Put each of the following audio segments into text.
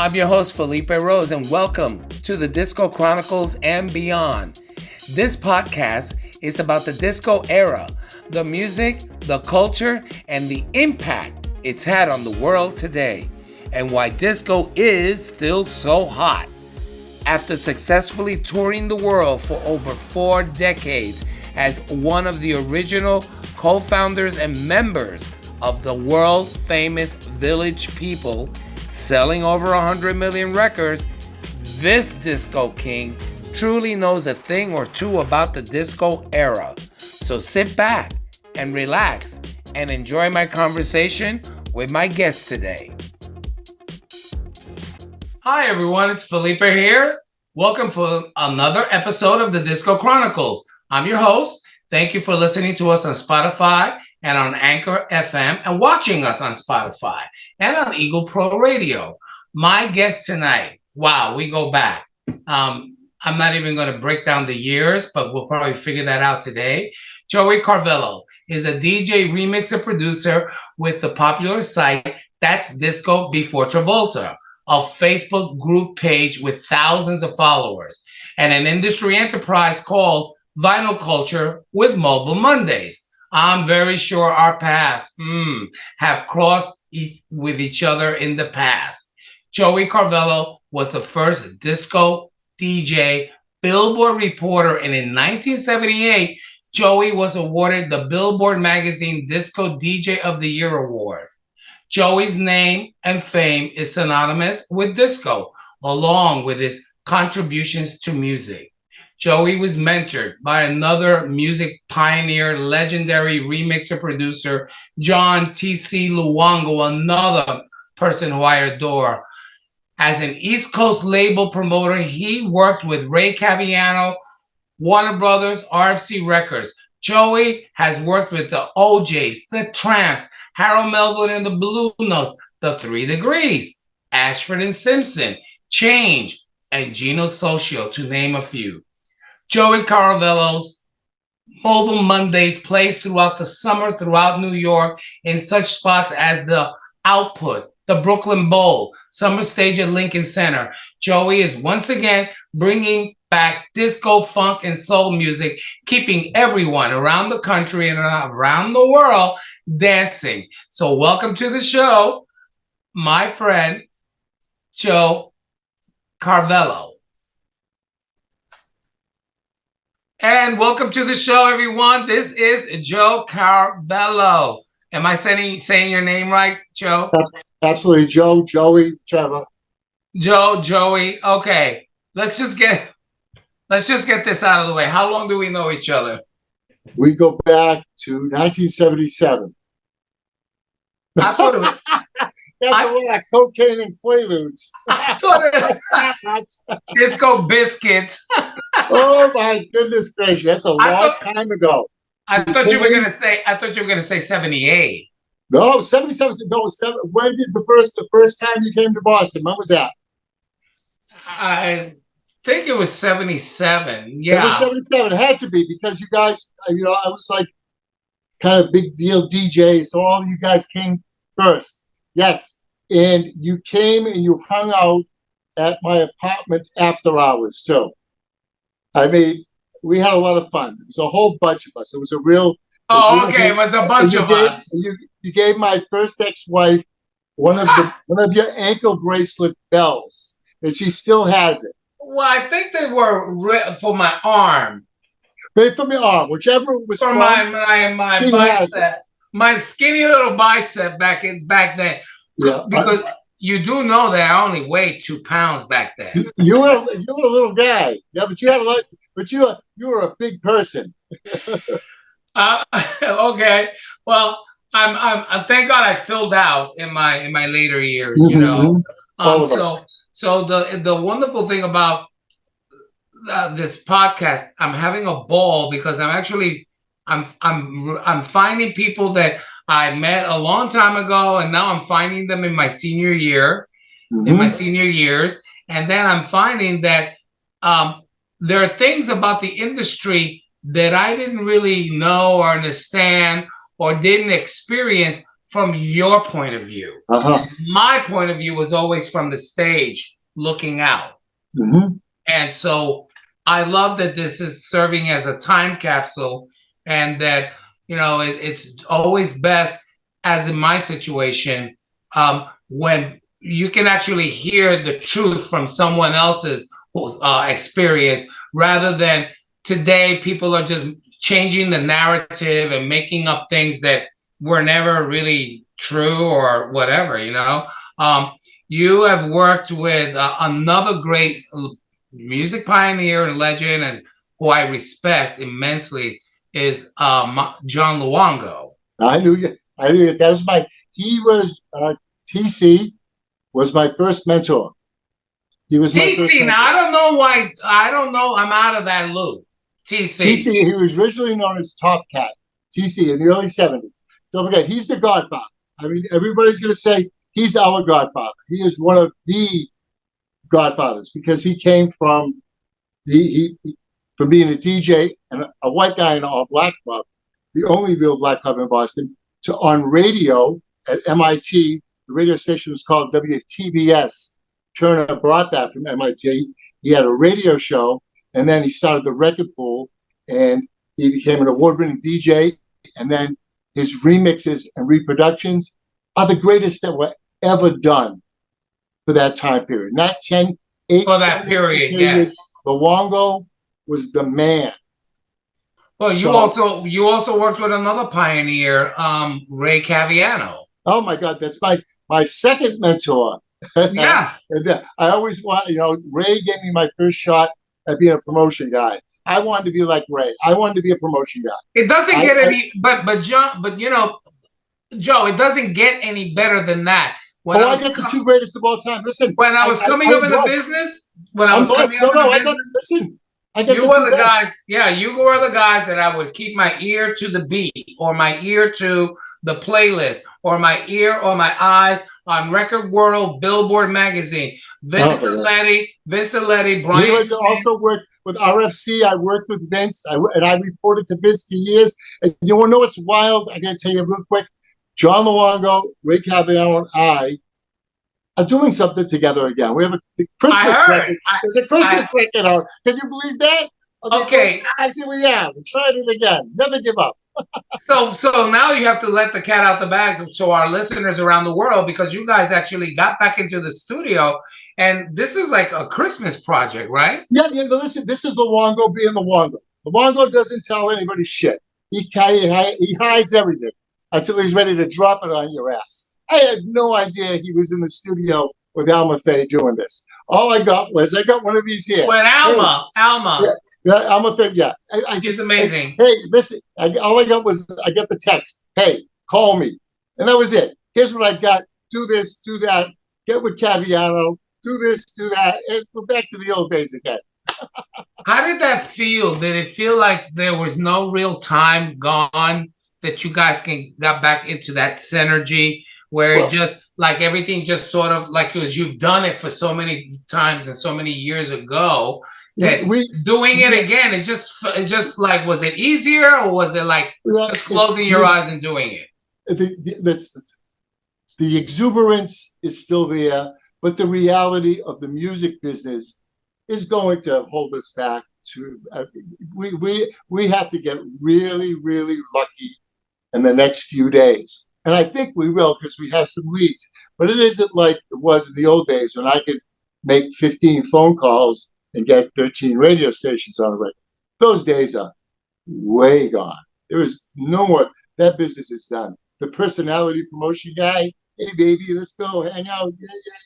I'm your host, Felipe Rose, and welcome to the Disco Chronicles and Beyond. This podcast is about the disco era, the music, the culture, and the impact it's had on the world today, and why disco is still so hot. After successfully touring the world for over 4 decades as one of the original co-founders and members of the world-famous Village People, selling over 100 million records, this disco king truly knows a thing or two about the disco era. So sit back and relax and enjoy my conversation with my guest today. Hi everyone, it's Felipe here. Welcome for another episode of the Disco Chronicles. I'm your host. Thank you for listening to us on Spotify and on Anchor FM and watching us on Spotify and on Eagle Pro Radio. My guest tonight, wow, we go back. I'm not even going to break down the years, but we'll probably figure that out today. Joey Caravelo is a DJ remixer producer with the popular site That's Disco Before Travolta, a Facebook group page with thousands of followers, and an industry enterprise called Vinyl Culture with Mobile Mondays. I'm very sure our paths have crossed with each other in the past. Joey Caravelo was the first disco DJ Billboard reporter, and in 1978, Joey was awarded the Billboard Magazine Disco DJ of the Year award. Joey's name and fame is synonymous with disco, along with his contributions to music. Joey was mentored by another music pioneer, legendary remixer producer, John T.C. Luongo, another person who I adore. As an East Coast label promoter, he worked with Ray Caviano, Warner Brothers, RFC Records. Joey has worked with the OJs, the Tramps, Harold Melvin and the Blue Notes, the 3 Degrees, Ashford and Simpson, Change, and Gino Socio, to name a few. Joey Caravelo's Mobile Mondays plays throughout the summer throughout New York in such spots as the Output, the Brooklyn Bowl, Summer Stage at Lincoln Center. Joey is once again bringing back disco, funk, and soul music, keeping everyone around the country and around the world dancing. So welcome to the show, my friend, Joe Caravelo. And welcome to the show, everyone. This is Joe Caravelo. Am I saying your name right, Joe? Absolutely, Joe, Joey, Trevor. Joey. Okay, let's just get this out of the way. How long do we know each other? We go back to 1977. I thought it was. That's a lot of cocaine and Quaaludes. I thought it was Disco Biscuits. Oh my goodness gracious! That's a long time ago. I thought you were gonna say 78. No, 77. No, 7. When did the first time you came to Boston? When was that? I think it was 77. Yeah, it was 77. It had to be because you guys. I was like kind of big deal DJ, so all of you guys came first. Yes, and you came and you hung out at my apartment after hours too. I mean, we had a lot of fun. It was a whole bunch of us. It was a real. It was a bunch of us. You gave my first ex-wife one of your ankle bracelet bells, and she still has it. Well, I think they were for my arm. Maybe from your arm, whichever was for my bicep, my skinny little bicep back then. Yeah, because you do know that I only weighed 2 pounds back then. You were a little guy, yeah, but you had a lot. But you were a big person. Okay, well, I'm thank God I filled out in my later years, you know. So the wonderful thing about this podcast, I'm having a ball because I'm finding people that I met a long time ago, and now I'm finding them in my senior year, in my senior years, and then I'm finding that there are things about the industry that I didn't really know or understand or didn't experience from your point of view. Uh-huh. My point of view was always from the stage looking out. Mm-hmm. And so I love that this is serving as a time capsule, and that, it's always best, as in my situation, when you can actually hear the truth from someone else's experience, rather than today people are just changing the narrative and making up things that were never really true or whatever. You have worked with another great music pioneer and legend, and who I respect immensely, is John Luongo. I knew you. I knew you. That was my. He was TC was my first mentor. He was my first TC. Now mentor. I don't know why. I don't know. I'm out of that loop. TC. TC. He was originally known as Top Cat. TC in the early '70s. Don't forget, he's the Godfather. I mean, everybody's going to say he's our Godfather. He is one of the Godfathers because he came from from being a DJ and a white guy in an all black club, the only real black club in Boston, to on radio at MIT. The radio station was called WTBS. Turner brought that from MIT. He had a radio show, and then he started the record pool, and he became an award-winning DJ. And then his remixes and reproductions are the greatest that were ever done for that time period. Not 10, 8, For that period, yes. Luongo was the man. Well, So, you also worked with another pioneer, Ray Caviano. oh my God, that's my second mentor. Yeah. I always want, Ray gave me my first shot at being a promotion guy. I wanted to be like Ray. I wanted to be a promotion guy. It doesn't get any, but John, Joe, it doesn't get any better than that. I got the two greatest of all time. Listen, When I was coming up in the business, I'm blessed. No, I got, listen, I got you the were two the best. guys. Yeah, you were the guys that I would keep my ear to the beat, or my ear to the playlist, or my ear or my eyes on Record World, Billboard magazine. Vince Aletti, Brian. He was also worked with RFC. I worked with Vince, and I reported to Vince for years. And you want to know what's wild? I got to tell you real quick. John Luongo, Ray Caviano, and I are doing something together again. We have a Christmas record. There's a Christmas record out. Can you believe that? Okay. So we are. We're trying it again. Never give up. So now you have to let the cat out the bag to our listeners around the world, because you guys actually got back into the studio, and this is like a Christmas project, right? Yeah. Listen, this is Luongo being Luongo. Luongo doesn't tell anybody shit. He hides everything until he's ready to drop it on your ass. I had no idea he was in the studio with Alma Faye doing this. All I got one of these here. With Alma. Yeah, Alma Faye, yeah. He's amazing. Hey, listen, all I got the text. Hey, call me. And that was it. Here's what I got. Do this, do that. Get with Caviano. Do this, do that. And we're back to the old days again. How did that feel? Did it feel like there was no real time gone, that you guys got back into that synergy, where it just like everything just sort of like it was, you've done it for so many times and so many years ago, that doing it again, it just like, was it easier, or was it like just closing your eyes and doing it? The exuberance is still there, but the reality of the music business is going to hold us back. We have to get really, really lucky in the next few days. And I think we will, because we have some leads. But it isn't like it was in the old days when I could make 15 phone calls and get 13 radio stations on a record. Those days are way gone. There is no more. That business is done. The personality promotion guy, hey, baby, let's go hang out.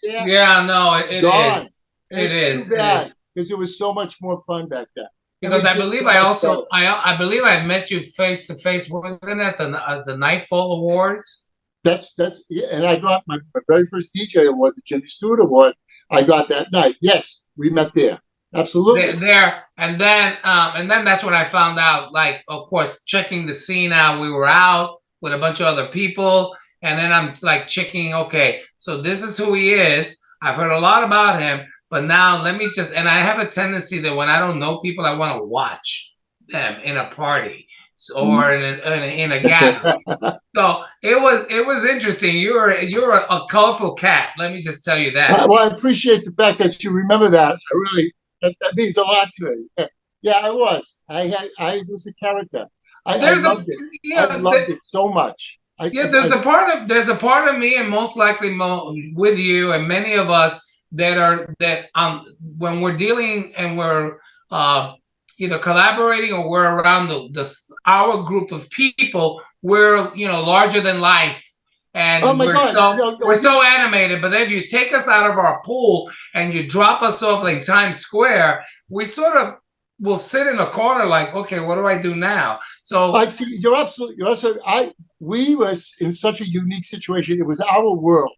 Yeah. Yeah, no, it is. It's too bad, because it was so much more fun back then. Because I believe I believe I met you face to face. Wasn't it the Nightfall Awards? That's and I got my very first DJ award, the Jimmy Stewart Award. I got that night. Yes, we met there. Absolutely. There, and then that's when I found out. Like, of course, checking the scene out. We were out with a bunch of other people, and then I'm like checking. Okay, so this is who he is. I've heard a lot about him. But now let me and I have a tendency that when I don't know people, I want to watch them in a party. or in a gathering. So it was interesting. You're a colorful cat. Let me just tell you that. Well, I appreciate the fact that you remember that. I really that means a lot to me. Yeah, I was a character. I There's a loved it. I yeah. loved it so much. Yeah, there's a part of me, and most likely with you and many of us that when we're dealing and we're uh, either collaborating or we're around the our group of people, we're larger than life, Oh and my we're God! so we're You so animated. But if you take us out of our pool and you drop us off like Times Square, we sort of will sit in a corner like, okay, what do I do now? So like see, you're absolutely. We were in such a unique situation. It was our world.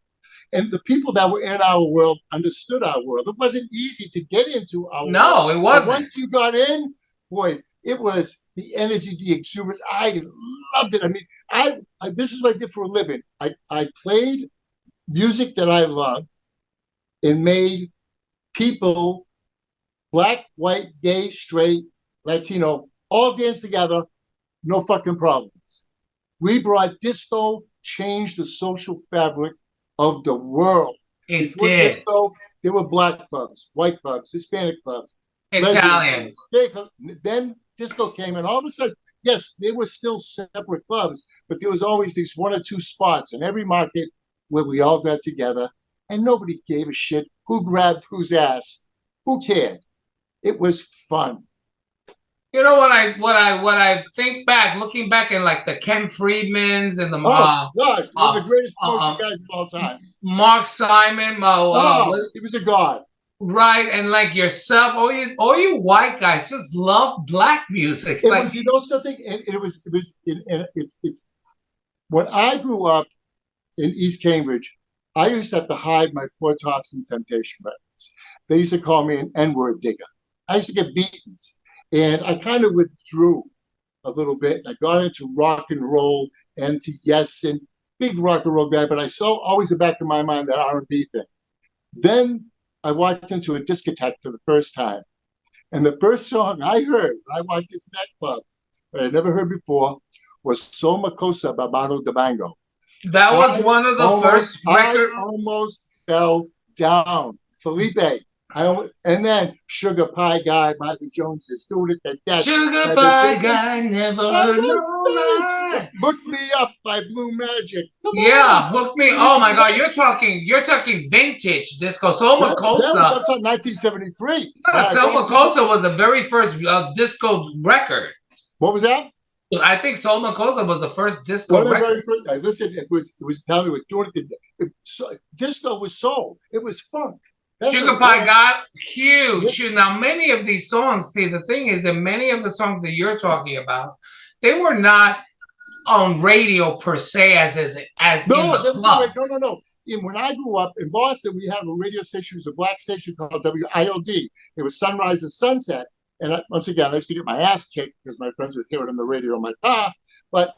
And the people that were in our world understood our world. It wasn't easy to get into our world. no, it But wasn't. once you got in, boy, it was the energy, the exuberance. I loved it. I mean, this is what I did for a living. I played music that I loved and made people, black, white, gay, straight, Latino, all dance together, no fucking problems. We brought disco, changed the social fabric of the world. It Before did. disco, there were black clubs, white clubs, Hispanic clubs, lesbian clubs, Italians. gay clubs. Then disco came, and all of a sudden, yes, they were still separate clubs, but there was always these one or two spots in every market where we all got together, and nobody gave a shit who grabbed whose ass. Who cared? It was fun. What I think back, looking back in like the Ken Friedmans and the Oh God, one of the uh, greatest poetry uh, guys of all time. Mark Simon, Oh, he was a god. right, and like yourself, all you white guys just love black music. It Like was, something, and it's when I grew up in East Cambridge, I used to have to hide my Four Tops and Temptation records. They used to call me an N-word digger. I used to get beatings, and I kind of withdrew a little bit. I got into rock and roll and to Yes and big rock and roll guy, but I saw always the back of my mind that R&B thing. Then I walked into a discotheque for the first time. And the first song I heard when I walked into that club, that I never heard before, was So Makosa by Mano Dibango. that was one of the first I record. almost fell down. Felipe. And then Sugar Pie Guy by the Joneses. Doing it like that. Sugar By the Pie Diggers. Guy never I heard was no lie. Look Me Up by Blue Magic. Come on. Yeah, hook me. Oh my God, you're talking vintage disco. Selma That was Cosa. sometime 1973 Yeah, when I Selma walked into. Cosa was the very first disco record. What was that? I think Selma Cosa was the first One disco of the very record. first. Listen, it was telling me what doing it. Disco was soul. It was funk. That's what Sugar it Pie was. got huge. Now, many of these songs, see, the thing is that many of the songs that you're talking about, they were not on radio per se as in No, the that was no way. No, clubs. no, no. When I grew up in Boston, we had a radio station. It was a black station called WILD. It was Sunrise and Sunset. And once again, I used to get my ass kicked because my friends would hear it on the radio in my car. But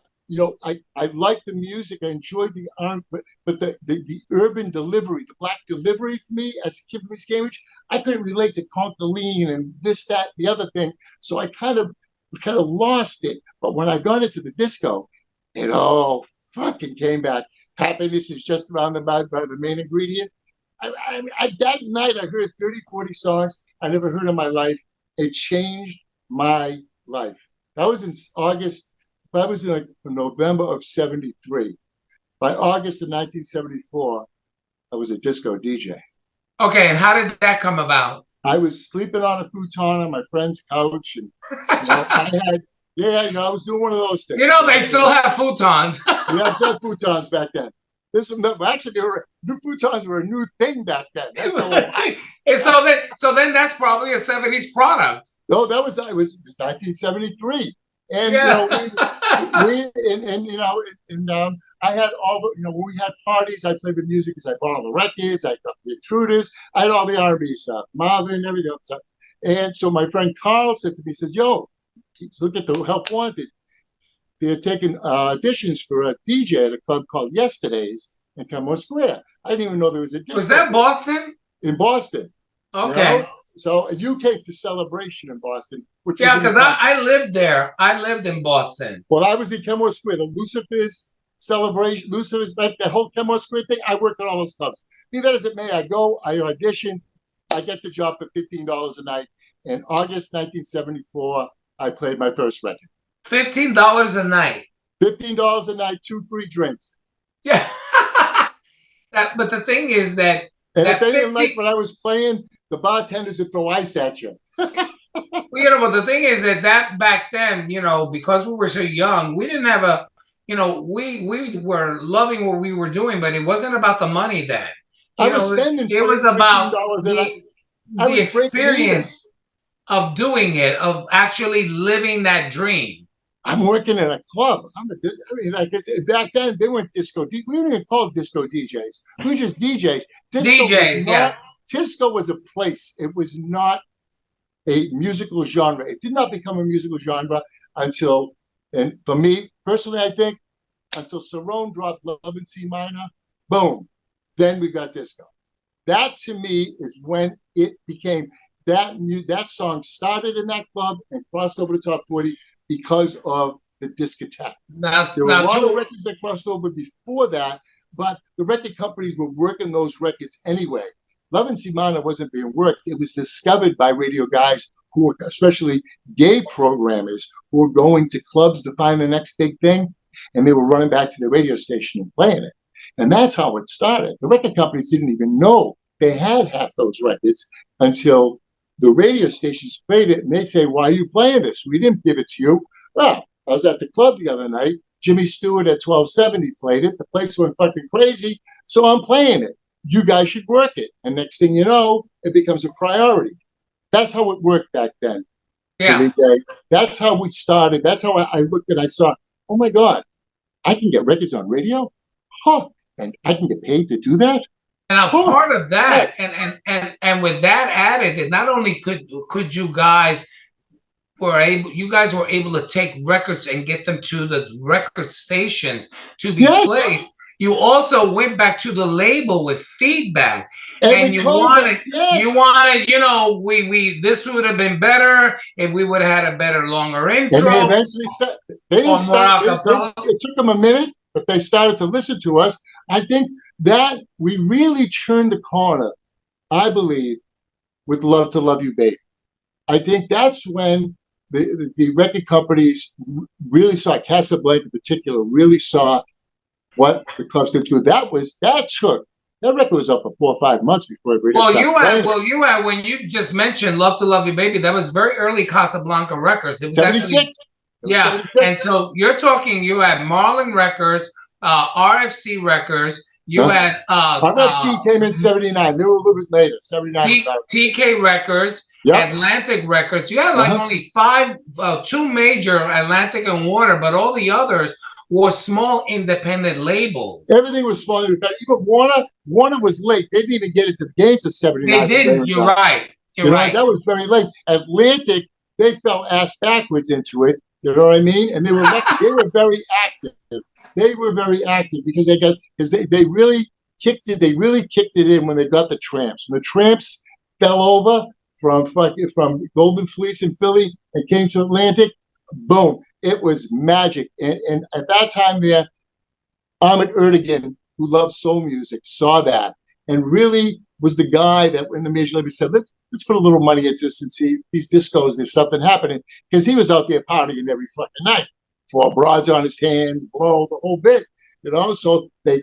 I liked the music. I enjoyed the art, but the urban delivery, the black delivery for me as a kid from East Cambridge, I couldn't relate to Conker Lean and this, that, the other thing. So I kind of lost it. But when I got into the disco, it all fucking came back. Happiness is just around by the main ingredient. That night I heard 30, 40 songs I never heard in my life. It changed my life. That was in August. That was in like November of 73. By August of 1974, I was a disco DJ. Okay, and how did that come about? I was sleeping on a futon on my friend's couch, and I had, yeah, I was doing one of those things. They still have futons. We had some futons back then. Actually, new futons were a new thing back then. That's how old. And so then that's probably a 70s product. No, it was 1973, and Yeah. we I had all the when we had parties, I played the music because I bought all the records, I got the Intruders, I had all the R&B stuff, Marvin, everything else. And so my friend Carl said to me, he said, "Yo, look at the Help Wanted. They're taking auditions for a DJ at a club called Yesterdays in Kenmore Square. I didn't even know there was a Was disco that there Boston? in Boston. You know, Okay. so you came to Celebration in Boston, which was Yeah, in the because top. I lived there. I lived in Boston. Well, I was in Kenmore Square, the Lucifer's celebration, Lucifer's, that whole Kenmore Square thing. I worked at all those clubs. Be that as it may, I go, I audition, I get the job for $15 a night. In August 1974, I played my first record. $15 a night. $15 a night, 2 free drinks. Yeah. But the thing is that And if that they didn't like 15 what I was playing, the bartenders would throw ice at you. well, but the thing is that back then, because we were so young, we didn't have we were loving what we were doing, but it wasn't about the money then. I was spending It 20 was fifteen about dollars a night. I the was breaking even. experience of doing it, of actually living that dream. I'm working in a club. Like back then they weren't disco. We weren't even called disco DJs. We were just DJs. Disco was DJs, not. yeah. Disco was a place. It was not a musical genre. It did not become a musical genre until, and for me personally, I think until Cerrone dropped Love in C minor. Boom. Then we got disco. That to me is when it became that song started in that club and crossed over the top 40 because of the discotheque. Now, There were a now, lot of Ju- records that crossed over before that, but the record companies were working those records anyway. Love and Simana wasn't being worked. It was discovered by radio guys who were, especially gay programmers, who were going to clubs to find the next big thing, and they were running back to the radio station and playing it. And that's how it started. The record companies didn't even know they had half those records until the radio stations played it, and they say, "Why are you playing this? We didn't give it to you." Well, I was at the club the other night. Jimmy Stewart at 1270 played it. The place went fucking crazy, so I'm playing it. You guys should work it. And next thing you know, it becomes a priority. That's how it worked back then. yeah. That's how we started. That's how I looked and I saw, oh my God, I can get records on radio? Huh. And I can get paid to do that? And a Huh. part of that, and with that added, that not only could you guys were able to take records and get them to the record stations to be Yes. played. You also went back to the label with feedback, and you told them, wanted, yes. we this would have been better if we would have had a better, longer intro. And they eventually started. They didn't start. It took them a minute, but they started to listen to us. I think that we really turned the corner, I believe, with Love to Love You, Baby. I think that's when the record companies really saw, Casablanca in particular, really saw what the clubs could do. That record was up for 4 or 5 months before it really started. You had when you just mentioned Love to Love You, Baby, that was very early Casablanca Records. It was 76. Actually, yeah. 76. And so you had Marlin Records, RFC Records. You had RFC came in 79. They were a little bit later. 79. TK Records, yep. Atlantic Records. You had only two major, Atlantic and Warner, but all the others were small independent labels. Everything was small independent. Even Warner was late. They didn't even get into the game to 79. They didn't. You're right. You're right. That was very late. Atlantic, they fell ass backwards into it. You know what I mean? And they were very active. They were very active because they really kicked it. They really kicked it in when they got the Tramps. When the Tramps fell over from Golden Fleece in Philly and came to Atlantic, boom! It was magic. And at that time, there, Ahmet Ertegun, who loved soul music, saw that and really was the guy that when the major label said, let's put a little money into this and see these discos, there's something happening. Because he was out there partying every fucking night. 4 broads on his hands, blow, the whole bit. So they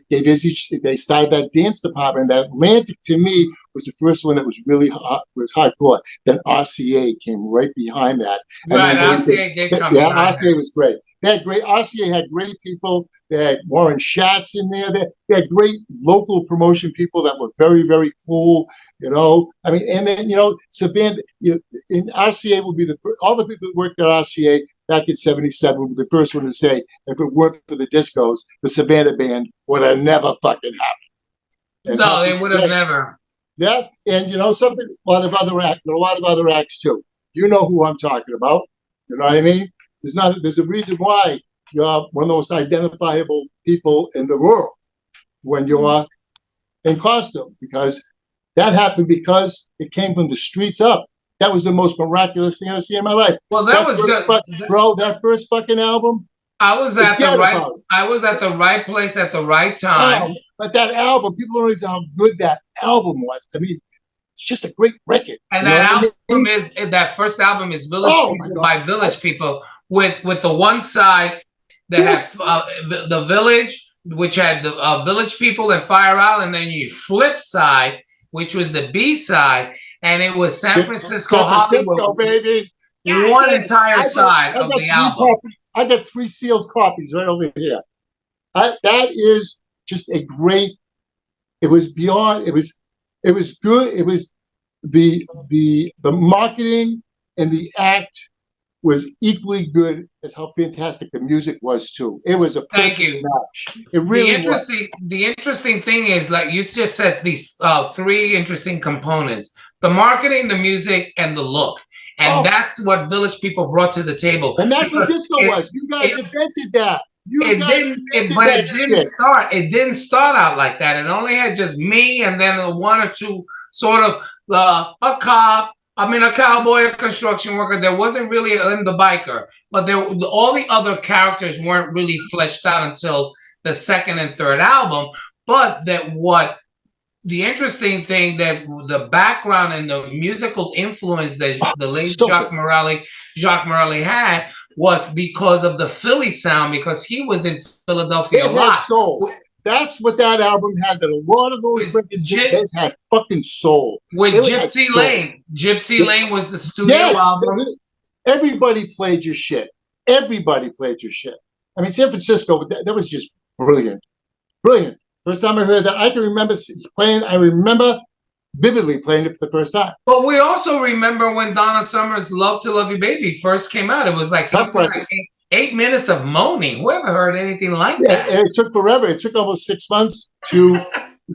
started that dance department. That Atlantic, to me, was the first one that was really was hardcore. Then RCA came right behind that. Right, RCA did come. Yeah, RCA was great. RCA had great people. They had Warren Schatz in there. They had great local promotion people that were very, very cool. I mean, and then Savannah in RCA will be all the people that worked at RCA back in '77 were the first one to say, if it weren't for the discos, the Savannah band would have never fucking happened. No, they would have never. Yeah, and something. A lot of other acts too. You know who I'm talking about. You know what I mean? There's a reason why you're one of the most identifiable people in the world when you're in costume, because that happened because it came from the streets up. That was the most miraculous thing I've seen in my life. Well, that was just, Bro, that first fucking album, I forget about it. was at the right place at the right time. But that album, people don't realize how good that album was. I mean, it's just a great record. And You know that what I album mean? is that first album is Village Oh my People God. by Village People with the one side that had the Village, which had the Village People and Fire Island, and then you flip side, which was the B side, and it was San Francisco, San Hollywood, Francisco, baby. one entire side I of got the album. I got 3 sealed copies right over here. That is just a great. It was beyond. It was good. It was the marketing and the act was equally good as how fantastic the music was too. It was a Thank perfect you. match. It really was. The interesting thing is, like you just said, these three interesting components: the marketing, the music, and the look. And that's what Village People brought to the table. And that's what disco was. You guys invented that. It didn't start. It didn't start out like that. It only had just me and then one or two sort of a cop. I mean, a cowboy, a construction worker. There wasn't really in the biker, but all the other characters weren't really fleshed out until the second and third album. But the interesting thing that the background and the musical influence that the late Jacques Morelli had was because of the Philly sound, because he was in Philadelphia a lot. Soul. That's what that album had. That a lot of those records had fucking soul. With Gypsy Lane. Gypsy Lane was the studio album. Everybody played your shit. Everybody played your shit. I mean, San Francisco, that was just brilliant. Brilliant. First time I heard that, I can remember playing. I remember vividly playing it for the first time. But we also remember when Donna Summer's "Love to Love You Baby" first came out. It was like something like 8 minutes of moaning. Who ever heard anything like that? And it took forever. It took almost 6 months to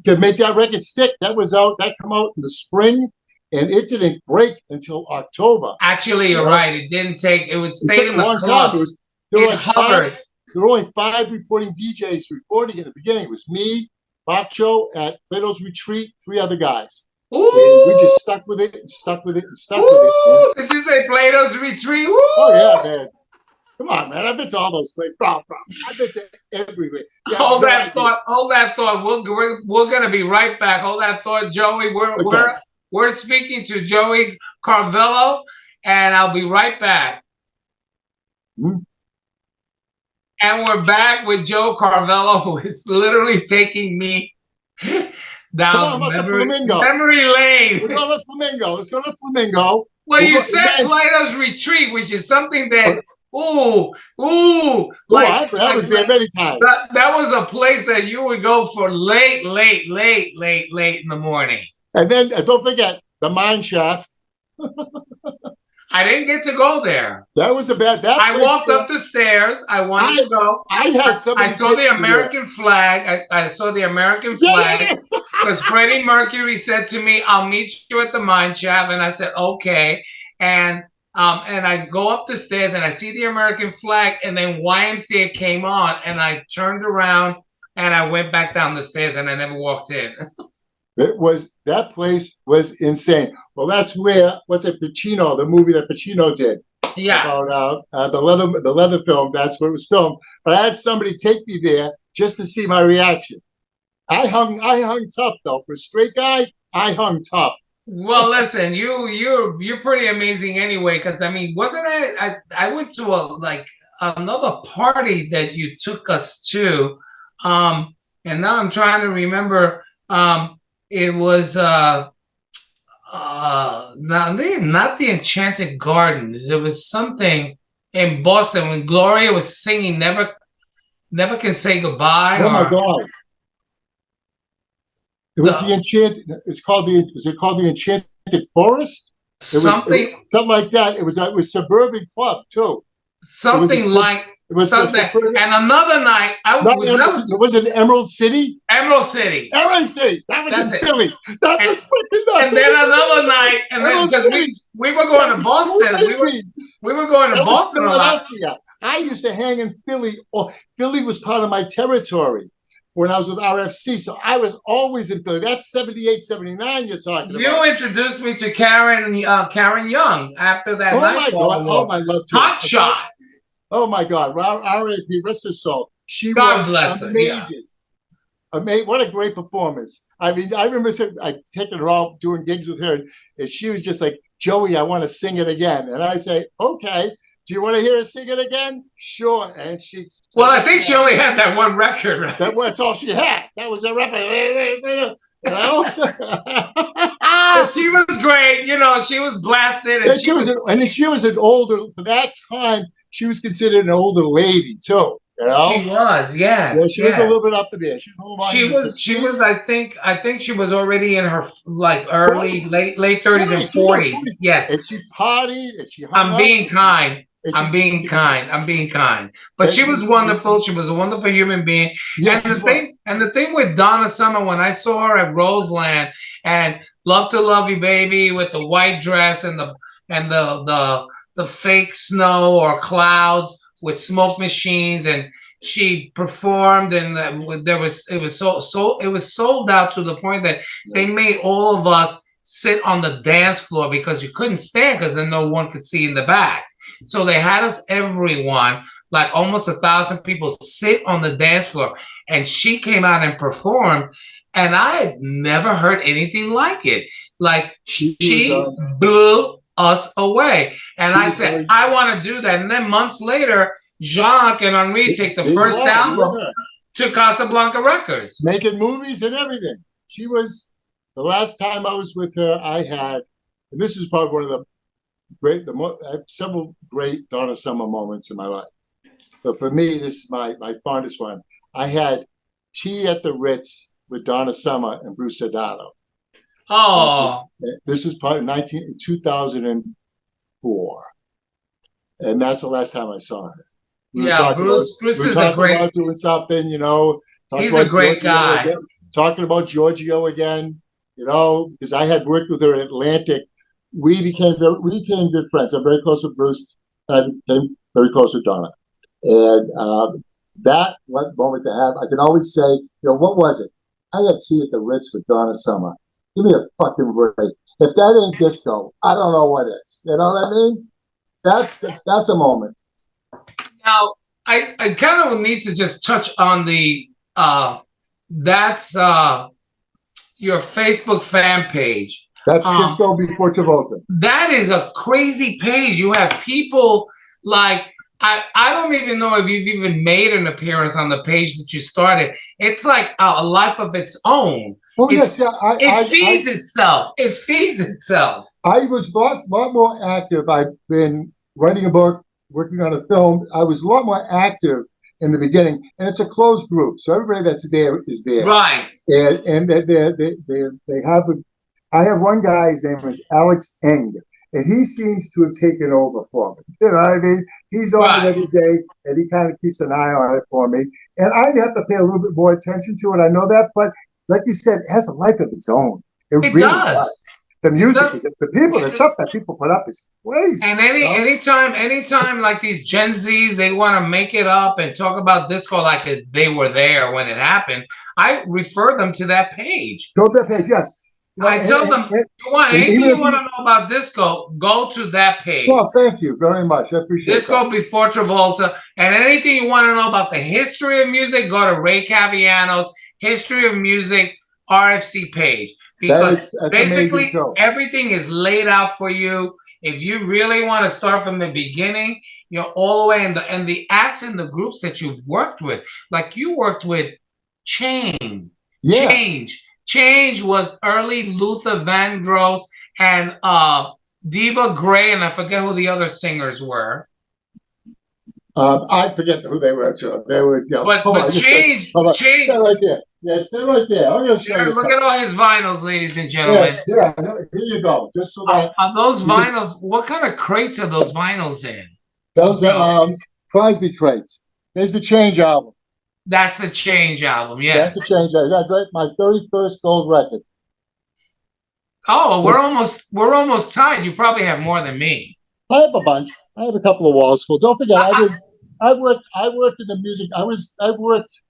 make that record stick. That was out. That came out in the spring, and it didn't break until October. Actually, you're right. It didn't take. It would stay in the club. It hovered. There were only 5 reporting DJs reporting in the beginning. It was me, Bacho at Plato's Retreat, 3 other guys. Ooh. And we just stuck with it and stuck with it and stuck with it. Did you say Plato's Retreat? Ooh. Oh, yeah, man. Come on, man. I've been to all those places. I've been to everywhere. Yeah, hold that thought. We're going to be right back. Hold that thought, Joey. We're speaking to Joey Caravelo, and I'll be right back. Mm-hmm. And we're back with Joe Caravelo, who is literally taking me down memory lane. We're going to Flamingo. Let's go to Flamingo. Well, you said Plato's Retreat, which is something that, I was there many times. That was a place that you would go for late in the morning. And then, don't forget, the mine shaft. I didn't get to go there. That was a bad. I walked up the stairs. I wanted to go. I saw the American flag. I saw the American flag because Freddie Mercury said to me, "I'll meet you at the mine shaft," and I said, "Okay." And I go up the stairs and I see the American flag, and then YMCA came on, and I turned around and I went back down the stairs, and I never walked in. That place was insane. Well, that's where Pacino, the movie that Pacino did. Yeah. About the leather film. That's where it was filmed. But I had somebody take me there just to see my reaction. I hung tough though. For a straight guy, I hung tough. Well, listen, you're pretty amazing anyway. Because I mean, wasn't I went to another party that you took us to, and now I'm trying to remember. It was not the Enchanted Gardens. It was something in Boston when Gloria was singing "Never Can Say Goodbye." Oh my God! It was the Enchanted. Was it called the Enchanted Forest? Something like that. It was Suburban Club too. It was something. And another night, was it Emerald City? Emerald City. That was in Philly. That was freaking nuts. And then another night, and then because we were going to Boston. We were going to Boston a lot. I used to hang in Philly. Philly was part of my territory. when I was with RFC. So I was always in Philly. That's 78, 79 you're talking You about. introduced me to Karen Young after that Oh my Nightfall God. Oh Award. my love to her. Hot shot. Oh my God. R.A.P. Rest her soul. She God was bless her. Yeah. amazing. Amazing. What a great performance. I mean, I remember I taking her out doing gigs with her, and she was just like, Joey, I want to sing it again. And I say, okay. Do you want to hear her sing it again? Sure. And she sang Well, I it think she again. only had that one record, right? That's all she had. That was a record. You know? But she was great. You know, she was blasted, and And she was, an older, for that time, she was considered an older lady too. You know? she was, Yeah, yes, she was a little yes. bit up there. She was a little more, but She was. I think she was already in her like early, 40s. late 30s and Right. She was in her 40s. 40s. Yes. And she partied and she hung I'm out. being kind. And I'm she, being kind. I'm being kind. But and she was wonderful. She was a wonderful human being. yes, she was. And the thing with Donna Summer, when I saw her at Roseland and Love to Love You Baby with the white dress and the fake snow or clouds with smoke machines, and she performed, and there was it was sold out to the point that they made all of us sit on the dance floor because you couldn't stand, because then no one could see in the back. So they had us, everyone, like almost 1,000 people, sit on the dance floor, and she came out and performed, and I had never heard anything like it. Like she blew us away, and I said, I want to do that. And then months later, Jacques and Henri take the first album to Casablanca Records, making movies and everything. She was, the last time I was with her, I had, and this is probably one of the I have several great Donna Summer moments in my life. But for me, this is my fondest one. I had tea at the Ritz with Donna Summer and Bruce Adado. Oh, this was probably 2004, and that's the last time I saw her. Yeah, Bruce is a great. About doing something, you know. He's a great guy. Again, talking about Giorgio again, you know, because I had worked with her in Atlantic. We became good friends. I'm very close with Bruce, and I became very close with Donna. And that moment to have, I can always say, you know, what was it? I had tea at the Ritz with Donna Summer. Give me a fucking break. If that ain't disco, I don't know what is. You know what I mean? That's a moment. Now, I kind of need to just touch on the that's your Facebook fan page. That's Disco Before Travolta. That is a crazy page. You have people like I don't even know if you've even made an appearance on the page that you started. It's like a life of its own. Oh, yes, yeah. It feeds itself. It feeds itself. I was a lot more active. I've been writing a book, working on a film. I was a lot more active in the beginning, and it's a closed group, so everybody that's there is there. Right. And they have I have one guy, his name is Alex Eng, and he seems to have taken over for me. You know what I mean? He's on it every day, and he kind of keeps an eye on it for me. And I have to pay a little bit more attention to it. I know that, but like you said, it has a life of its own. It really does. The music is the people, the stuff that people put up is crazy. And anytime like these Gen Zs, they want to make it up and talk about disco like they were there when it happened, I refer them to that page. Go to that page, yes. You know, I tell them, you want anything you want to know about disco, go to that page. Well, thank you very much. I appreciate Disco Before Travolta. And anything you want to know about the history of music, go to Ray Caviano's History of Music RFC page. Because that's basically everything is laid out for you. If you really want to start from the beginning, you're all the way in the acts and the groups that you've worked with. Like you worked with Change was early Luther Vandross and Diva Gray, and I forget who the other singers were. I forget who they were too. They were, you know, but Change. Stay right there. Yeah, stay right there. I'm going to show you. Look at all his vinyls, ladies and gentlemen. Yeah, here you go. Just so that. Are those vinyls? What kind of crates are those vinyls in? Those are Crosby crates. There's the Change album. That's the Change album. Yes. That's the Change album. That's great. My 31st gold record. Oh, we're almost tied. You probably have more than me. I have a bunch. I have a couple of walls full. Don't forget, I worked in the music. I worked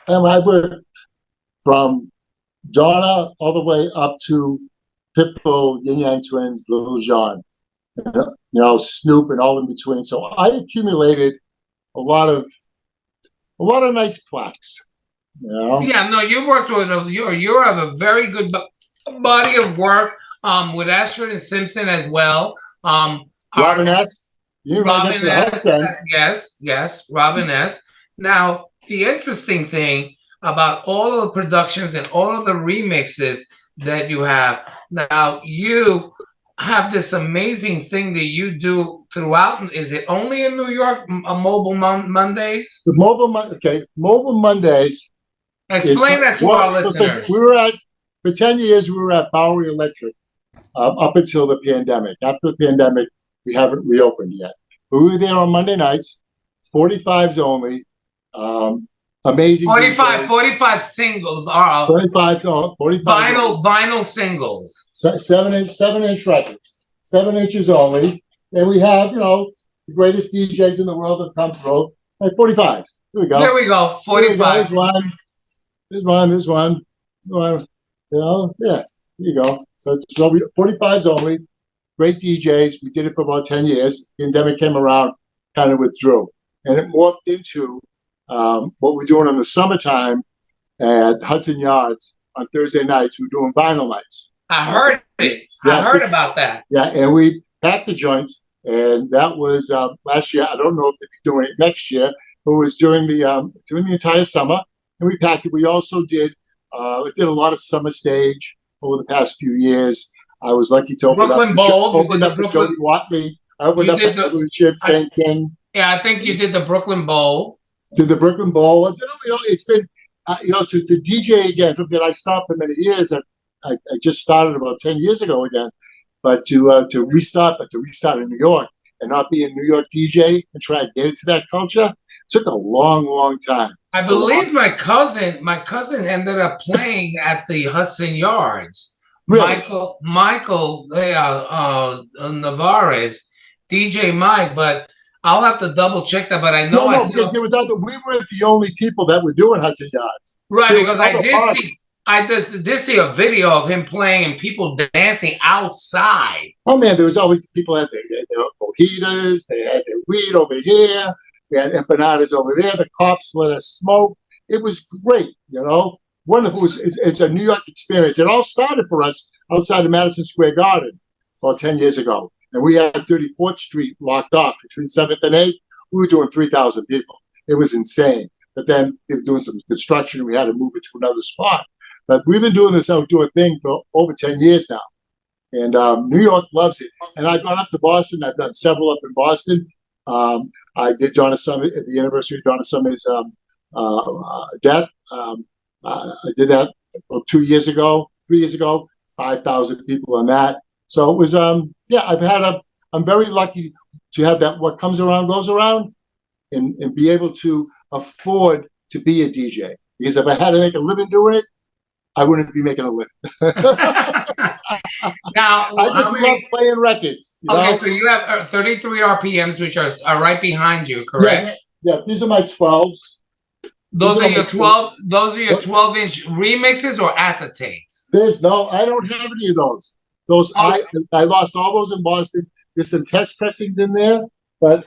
And I worked from Donna all the way up to Pitbull, Yin Yang Twins, Little John, Snoop, and all in between. So I accumulated a lot of nice plaques. Yeah, no, you've worked with you have a very good body of work with Ashford and Simpson as well. Our Robin S. You want to get Robin to the S. house end? Yes, Robin S. Now, the interesting thing about all of the productions and all of the remixes that you have, now you have this amazing thing that you do throughout. Is it only in New York, Mobile Mondays? The Mobile Mondays is Explain that to what our listeners. we were at for 10 years. We were at Bowery Electric up until the pandemic. After the pandemic, we haven't reopened yet. But we were there on Monday nights, 45s only. Amazing 45 singles, 45 only. vinyl singles. 7-inch records, 7 inches only. And we have, the greatest DJs in the world have come through. Like 45s. Here we go. There we go. 45. There's one. There's one. Yeah, here you go. So 45s only. Great DJs. We did it for about 10 years. Pandemic came around, kind of withdrew. And it morphed into what we're doing in the summertime at Hudson Yards on Thursday nights. We're doing vinyl nights. I heard it. I heard about that. Yeah, and we packed the joints. And that was last year. I don't know if they'll be doing it next year, but it was during the entire summer. And we packed it. We also did a lot of summer stage over the past few years. I was lucky to open Brooklyn Bowl. Open up with Jody Watley. I opened up the Chip King. Yeah, I think you did the Brooklyn Bowl. Did the Brooklyn Bowl. It's been, to DJ again. I stopped for many years. I just started about 10 years ago again. But to restart in New York and not be a New York DJ and try to get into that culture took a long, long time. I believe my cousin ended up playing at the Hudson Yards. Really? Michael Navarez, DJ Mike, but I'll have to double check that. But I know because there was we weren't the only people that were doing Hudson Yards. Right, because I did see a video of him playing and people dancing outside. Oh man, there was always people at their mojitos, they had their weed over here, we had empanadas over there, the cops let us smoke. It was great, Wonderful. It's a New York experience. It all started for us outside of Madison Square Garden about 10 years ago. And we had 34th Street locked off between 7th and 8th. We were doing 3,000 people. It was insane. But then they were doing some construction. We had to move it to another spot. But we've been doing this outdoor thing for over 10 years now. And New York loves it. And I've gone up to Boston. I've done several up in Boston. I did Donna Summer at the anniversary of Donna Summer's death. I did that 3 years ago, 5,000 people on that. So it was, I'm very lucky to have that. What comes around goes around and be able to afford to be a DJ. Because if I had to make a living doing it, I wouldn't be making a living. Now, I just love playing records. Okay, so you have 33 RPMs, which are right behind you, correct? Yes. Yeah, these are my 12s. Those are your 12-inch remixes or acetates? I don't have any of those. I lost all those in Boston. There's some test pressings in there, but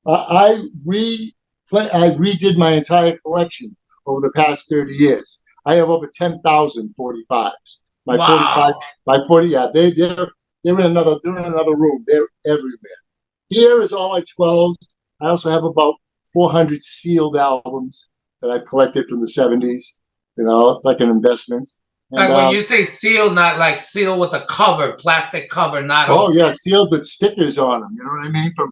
I redid my entire collection over the past 30 years. I have over 10,000 45s. Wow. My 40, yeah, they're in another room. They're everywhere. Here is all my 12s. I also have about 400 sealed albums that I've collected from the 70s. It's like an investment. And, when you say sealed, not like sealed with a cover, plastic cover, not. Oh yeah, sealed with stickers on them. You know what I mean? From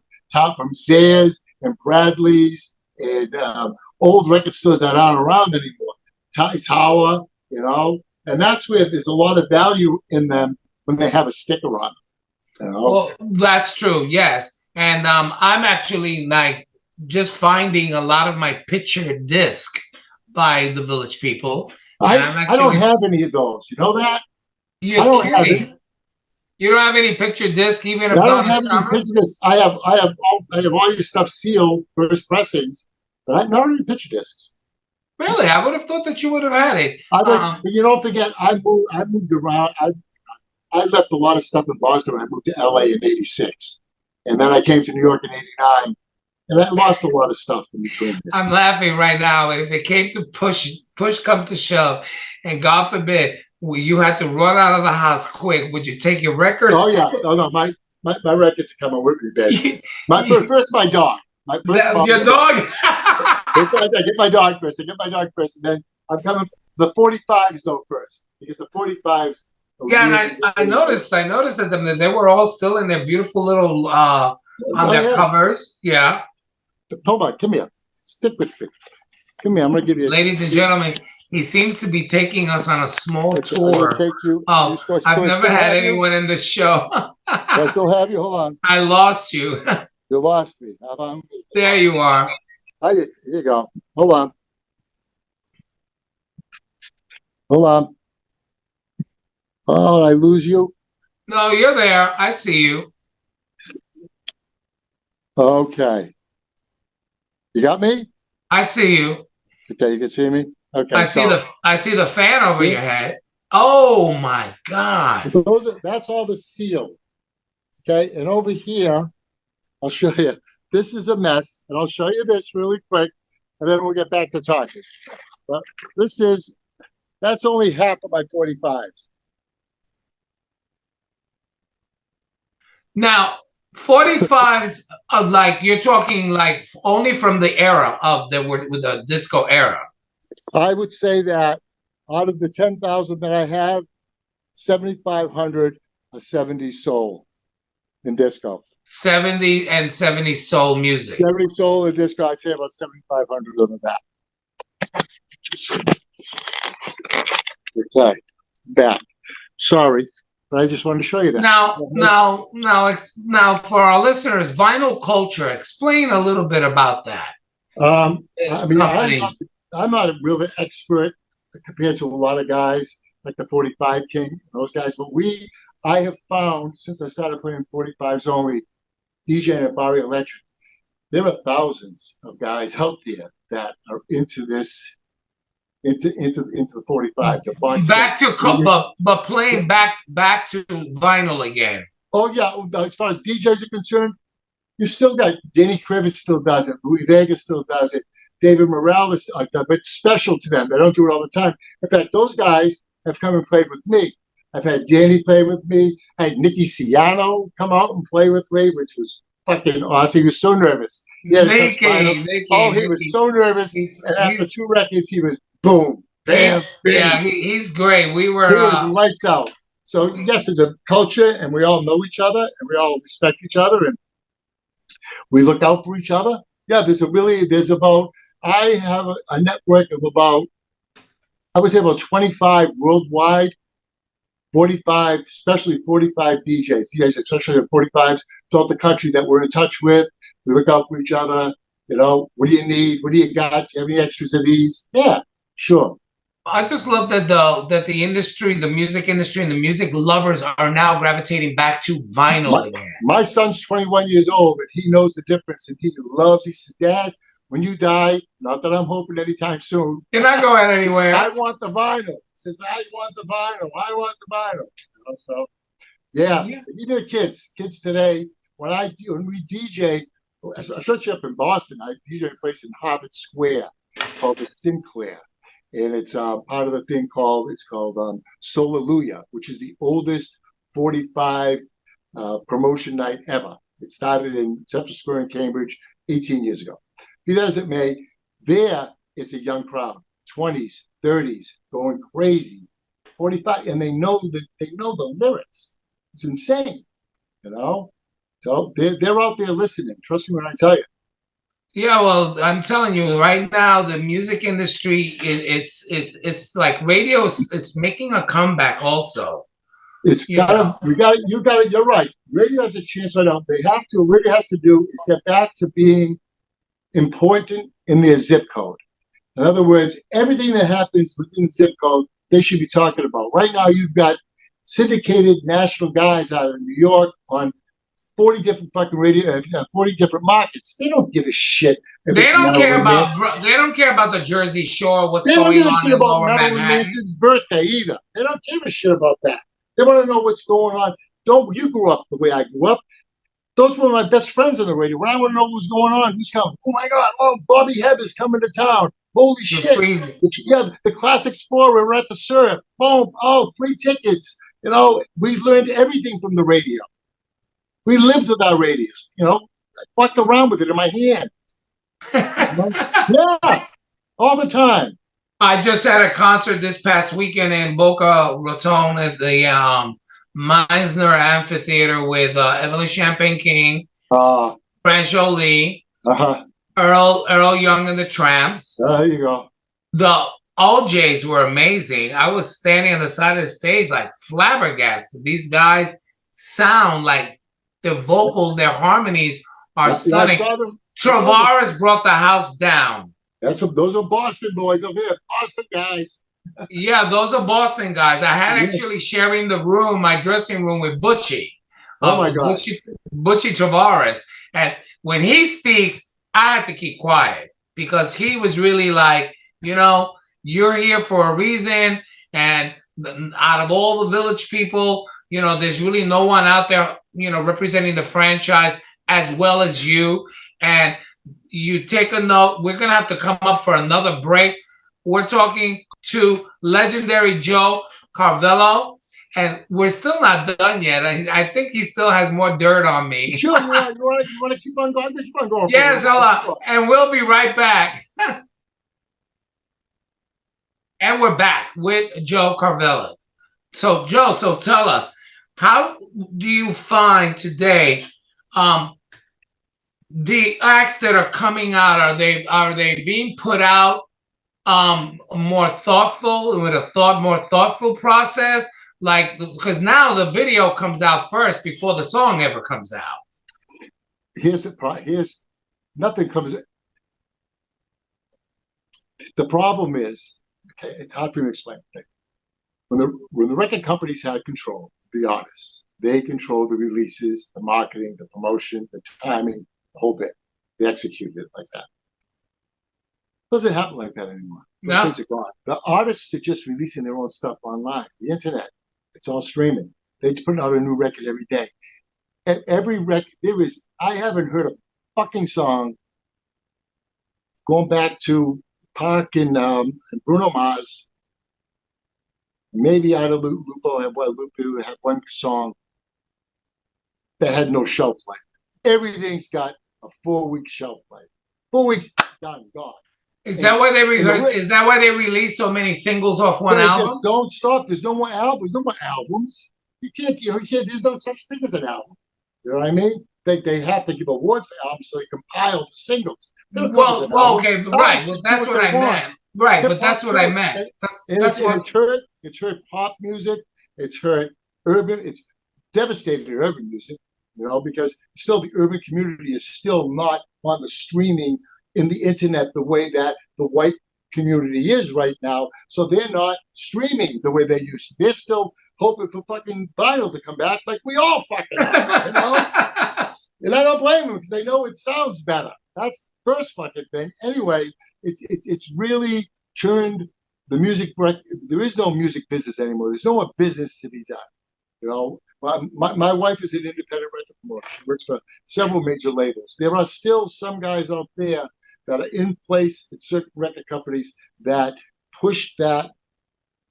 Sayers and Bradley's and old record stores that aren't around anymore. Tower, and that's where there's a lot of value in them when they have a sticker on them. Well, that's true, yes. And I'm actually just finding a lot of my picture disc by the Village People. I don't have any of those. You know that? I don't have any. You don't have any picture disc, even if I don't have any picture disc. I have all your stuff sealed, first pressings, but I don't have any picture discs. Really, I would have thought that you would have had it. But you don't forget, I moved around. I left a lot of stuff in Boston. I moved to LA in '86, and then I came to New York in '89, and I lost a lot of stuff in between. I'm laughing right now. If it came to push come to shove, and God forbid, you had to run out of the house quick, would you take your records? Oh yeah, oh no, my records are coming with me, baby. First my dog. My first of all, Your dog. I get my dog first. I get my dog first, and then I'm coming. The 45s though first, because the 45s. Yeah, and I noticed that them that they were all still in their beautiful little on their covers. Yeah. Hold on, come here. Stick with me. Come here. I'm gonna give you. Ladies and gentlemen, he seems to be taking us on a small tour. Take you. Oh, I've never had anyone in the show. I still have you. Hold on. I lost you. You lost me. How about? There you are. Here you go. Hold on. Hold on. Oh, did I lose you? No, you're there. I see you. Okay. You got me? I see you. Okay, you can see me? Okay. I see the fan over your head. Oh my God. That's all the seal. Okay, and over here, I'll show you. This is a mess, and I'll show you this really quick, and then we'll get back to talking. But that's only half of my 45s. Now, 45s are like, you're talking like only from the era of with the disco era. I would say that out of the 10,000 that I have, 7,500 are 70s soul in disco. 70 and 70 soul music. 70 soul in disco, I'd say about 7,500 of that. Okay, back. Sorry, but I just wanted to show you that. Now, for our listeners, vinyl culture. Explain a little bit about that. I mean, I'm not a real expert compared to a lot of guys like the 45 King and those guys, but I have found since I started playing 45s only, DJing at Bari Electric, there are thousands of guys out there that are into this. Into the 45. But playing back to vinyl again. Oh yeah, as far as DJs are concerned, you still got Danny Krivitz still does it, Louis Vega still does it, David Morales, but it's special to them. They don't do it all the time. In fact, those guys have come and played with me. I've had Danny play with me. I had Nicky Ciano come out and play with me, which was fucking awesome. He was so nervous. He was so nervous. And after 2 records, he was boom, bam, bam. Yeah, he's great. He was lights out. So yes, there's a culture, and we all know each other, and we all respect each other, and we look out for each other. Yeah, I have a network of about, I would say about 25 worldwide, 45, especially 45 DJs, especially the 45s throughout the country that we're in touch with. We look out for each other. You know, what do you need? What do you got? Do you have any extras of these? Yeah, sure. I just love that the industry, the music industry, and the music lovers are now gravitating back to vinyl again. My son's 21 years old, and he knows the difference, and he says, Dad, when you die, not that I'm hoping anytime soon. You're not going anywhere. I want the vinyl. He says, I want the vinyl. I want the vinyl. You know, so, yeah. Even the kids today, when we DJ, especially up in Boston, I DJ a place in Harvard Square called the Sinclair. And it's part of a thing called Solalluya, which is the oldest 45 promotion night ever. It started in Central Square in Cambridge 18 years ago. Be that as it may, there it's a young crowd, 20s, 30s, going crazy, 45, and they know the lyrics. It's insane, you know. So they're out there listening. Trust me when I tell you. Yeah, well, I'm telling you right now, the music industry, it's like radio is making a comeback also. You're right. Radio has a chance right now. Radio has to do is get back to being important in their zip code. In other words, everything that happens within zip code, they should be talking about. Right now, you've got syndicated national guys out of New York on 40 different fucking 40 different markets. They don't give a shit if They it's don't care Marilyn Manson. about they don't care about the Jersey Shore, what's They don't going give a on shit in about Lower Marilyn Manhattan. Manson's birthday either. They don't give a shit about that. They want to know what's going on. Don't you grew up the way I grew up? Those were my best friends on the radio. When I want to know what's going on, who's coming? Oh my God! Oh, Bobby Hebb is coming to town. Holy The shit! freezing. Yeah, the Classic Explorer. We're at the surf. Boom! Oh, free tickets. You know, we learned everything from the radio. We lived with our radios. You know, I fucked around with it in my hand. You know? Yeah, all the time. I just had a concert this past weekend in Boca Raton at the Meisner Amphitheater with Evelyn Champagne King, Uh, Fran Jolie, uh-huh. Earl Young and the Tramps. There you go. The OJs were amazing. I was standing on the side of the stage like flabbergasted. These guys sound like their vocal, their harmonies are Yeah, I stunning. saw them. Travares brought the house down. That's what those are Boston boys over here. Boston guys. Yeah, those are Boston guys. I had Yeah. actually sharing the room, my dressing room with Butchie. Oh my God. Butchie Travares. And when he speaks, I had to keep quiet because he was really like, you're here for a reason. And out of all the Village people, there's really no one out there, representing the franchise as well as you. And you take a note. We're going to have to come up for another break. We're talking to legendary Joe Carvello, and we're still not done yet. I think he still has more dirt on me. Sure, you want to keep on going? Keep on going. Yes, hold on. And we'll be right back. And we're back with Joe Carvello. So, Joe, tell us, how do you find today the acts that are coming out? Are they being put out more thoughtful with a more thoughtful process, like, because now the video comes out first before the song ever comes out? Here's nothing comes. The problem is, okay, it's hard for me to explain. Okay? When the record companies had control, the artists, they control the releases, the marketing, the promotion, the timing, the whole thing. They execute it like that. Doesn't happen like that anymore. Those things are gone. The artists are just releasing their own stuff online, the internet. It's all streaming. They put out a new record every day. And every record I haven't heard a fucking song going back to Park and Bruno Mars. Maybe Ida Lupo had one song that had no shelf life. Everything's got a 4-week shelf life. 4 weeks, done, gone. Is that why they Is that why they release so many singles off one album? Just don't stop. There's no more albums. No more albums. You can't. There's no such thing as an album. You know what I mean? They have to give awards for albums, so they compile the singles. Well, okay, right. Well, that's what I meant. Right, but that's what I meant. It's hurt pop music. It's hurt urban. It's devastated urban music. Because still the urban community is still not on the streaming in the internet the way that the white community is right now. So they're not streaming the way they used to. They're still hoping for fucking vinyl to come back like we all fucking are, And I don't blame them because they know it sounds better. That's the first fucking thing. Anyway, it's really turned the music. There is no music business anymore. There's no more business to be done. My wife is an independent record promoter. She works for several major labels. There are still some guys out there that are in place at certain record companies that push that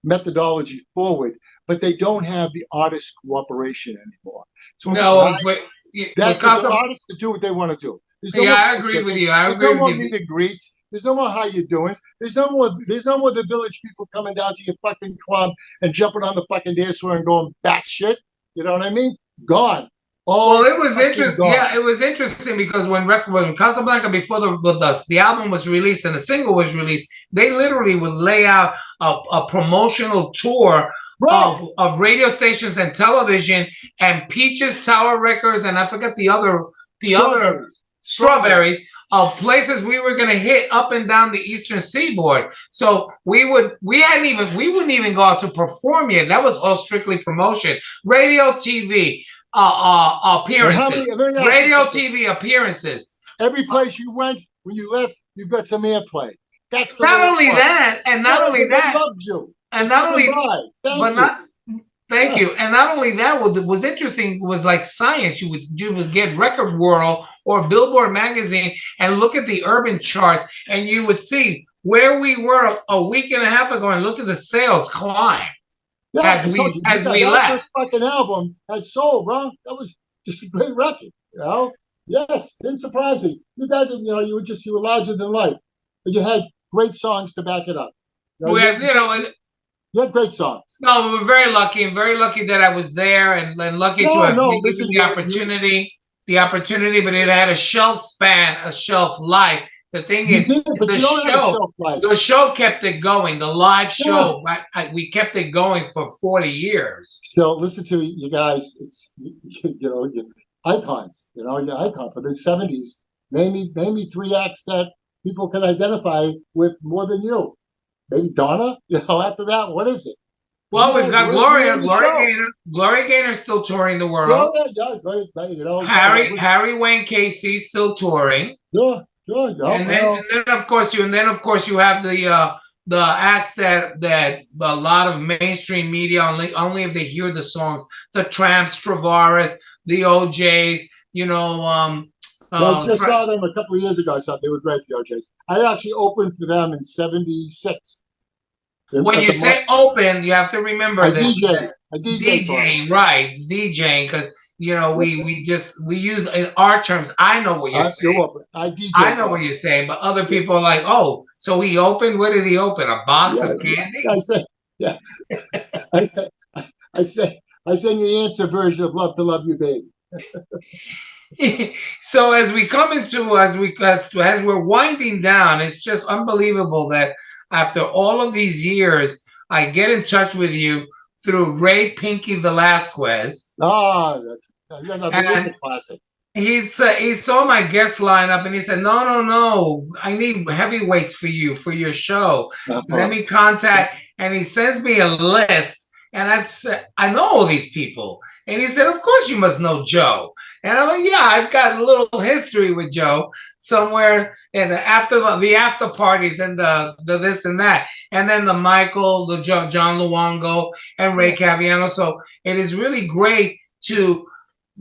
methodology forward, but they don't have the artist cooperation anymore. So that's the artists to do what they want to do. I agree with you. There's no more meet and greets. There's no more how you doing. There's no more the Village people coming down to your fucking club and jumping on the fucking dance floor and going batshit. You know what I mean? Gone. Well, it was interesting. Yeah, it was interesting because when Casablanca, before the album was released and the single was released, they literally would lay out a promotional tour of radio stations and television, and Peaches Tower Records, and I forget the other Strawberries of places we were going to hit up and down the Eastern Seaboard. So we wouldn't even go out to perform yet. That was all strictly promotion. Radio, TV. And how appearances, many? Let me ask you radio, something. TV appearances. Every place you went, when you left, you got some airplay. That's the Not way it only was. that, and not Guys, only they that, loved you. and They're not coming only, by. but Thank you. not. Thank you. And not only that, what was interesting was like science. You would get Record World or Billboard magazine and look at the urban charts, and you would see where we were a week and a half ago, and look at the sales climb Yeah, I told you, as we that left. first fucking album had soul, bro. That was just a great record. You know? Yes, didn't surprise me. You guys, you were larger than life, but you had great songs to back it up. You know, We had, you know, you had great songs. no, we were very lucky that I was there, and lucky to No, have no, been given listen, the opportunity, but it had a shelf span, a shelf life. The thing you is, did, but the you don't have a show, shelf life. the show kept it going. The live Yeah. show, we kept it going for 40 years. So listen to you guys. It's you icons. You're icon for the '70s. Name me three acts that people can identify with more than you. Maybe Donna. After that, what is it? Well, we've got You Gloria, name the show. Gloria Gaynor still touring the Yeah, world. yeah, yeah. Harry Wayne Casey still touring. Sure, sure. Yeah, well, And then of course you have the acts that a lot of mainstream media only if they hear the songs, the Tramps, Travaris, the OJs, I just saw them a couple of years ago. I thought they were great, the OJs. I actually opened for them in '76. when At you the say open, you have to remember this. I DJ for them. DJing, right? DJing, because we use in our terms. I know what you're You're saying. welcome. I I DJ know for what them. you're saying, but other people are like, oh, so he opened. What did he open? A box Yeah, of yeah. candy? I said, yeah. I, I say, I sing the answer version of "Love to Love You, Baby." So as we come into as we're winding down, it's just unbelievable that after all of these years, I get in touch with you through Ray Pinky Velasquez, Ah, that is a and classic. he saw my guest lineup and he said, no, no, no, I need heavyweights for you for your show. Let Uh-huh. me contact, and he sends me a list, and I know all these people, and he said, of course you must know Joe, and I'm like, yeah, I've got a little history with Joe somewhere in the after parties and the this and that, and then the Michael, the John Luongo, and Ray Yeah. Caviano. So it is really great to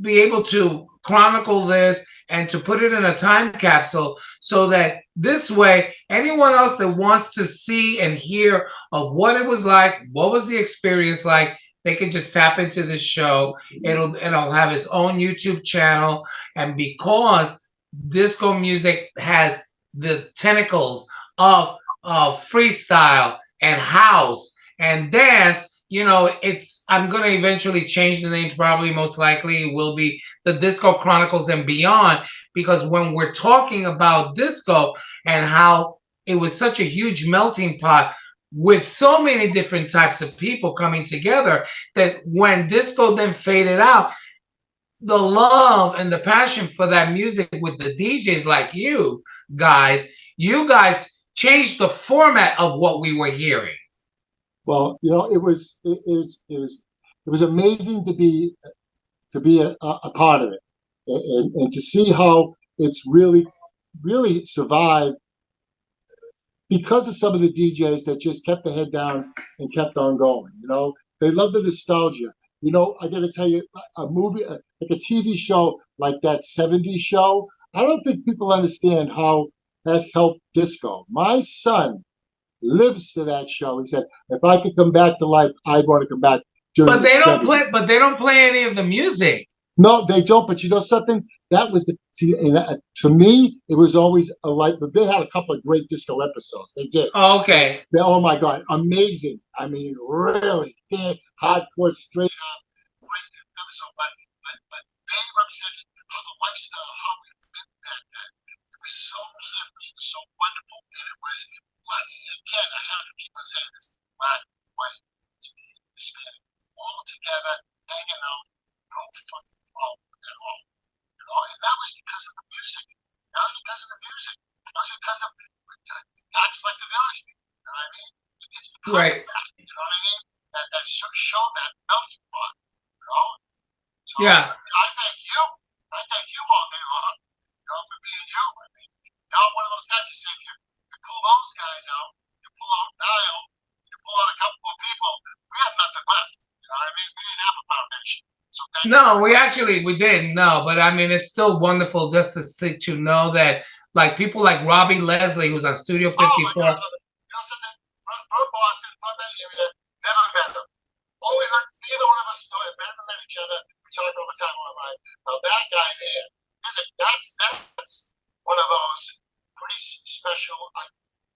be able to chronicle this and to put it in a time capsule so that this way anyone else that wants to see and hear of what it was like, what was the experience like, they can just tap into this show. It'll have its own YouTube channel, and because disco music has the tentacles of freestyle and house and dance, it's I'm gonna eventually change the name. Probably, most likely, it will be the Disco Chronicles and Beyond, because when we're talking about disco and how it was such a huge melting pot with so many different types of people coming together, that when disco then faded out, the love and the passion for that music with the DJs like you guys changed the format of what we were hearing. Well, it was amazing to be a part of it, and to see how it's really survived because of some of the DJs that just kept their head down and kept on going. They love the nostalgia. I got to tell you, a movie, like a TV show like that '70s show, I don't think people understand how that helped disco. My son lives for that show. He said, if I could come back to life, I'd want to come back during But the they don't play. But '70s. they don't play any of the music. No, they don't. But you know something? That was to me, it was always a light. But they had a couple of great disco episodes. They did. Okay. Oh my God, amazing! I mean, really, hardcore, straight up, great episode. But they represented how the lifestyle, how we lived back then. It was so carefree, it was so wonderful, and it was. Again, I have to keep on saying this: black, white, Indian, Hispanic, all together, hanging out, no fucking problem at all. And that was because of the music. That was because of the music. That was because of acts like the Village People. You know what I mean? It's because of Right. that. You know what I mean? That show that melting pot. You know? So Yeah. No, we didn't. No, but I mean, it's still wonderful just to know that like people like Robbie Leslie, who's on Studio Oh my God, 54. love it. You know something? From Boston, from that area, never met him. Only heard neither one of us know it. Never met each other. We talk all the time online. Now that guy there, that's one of those pretty special.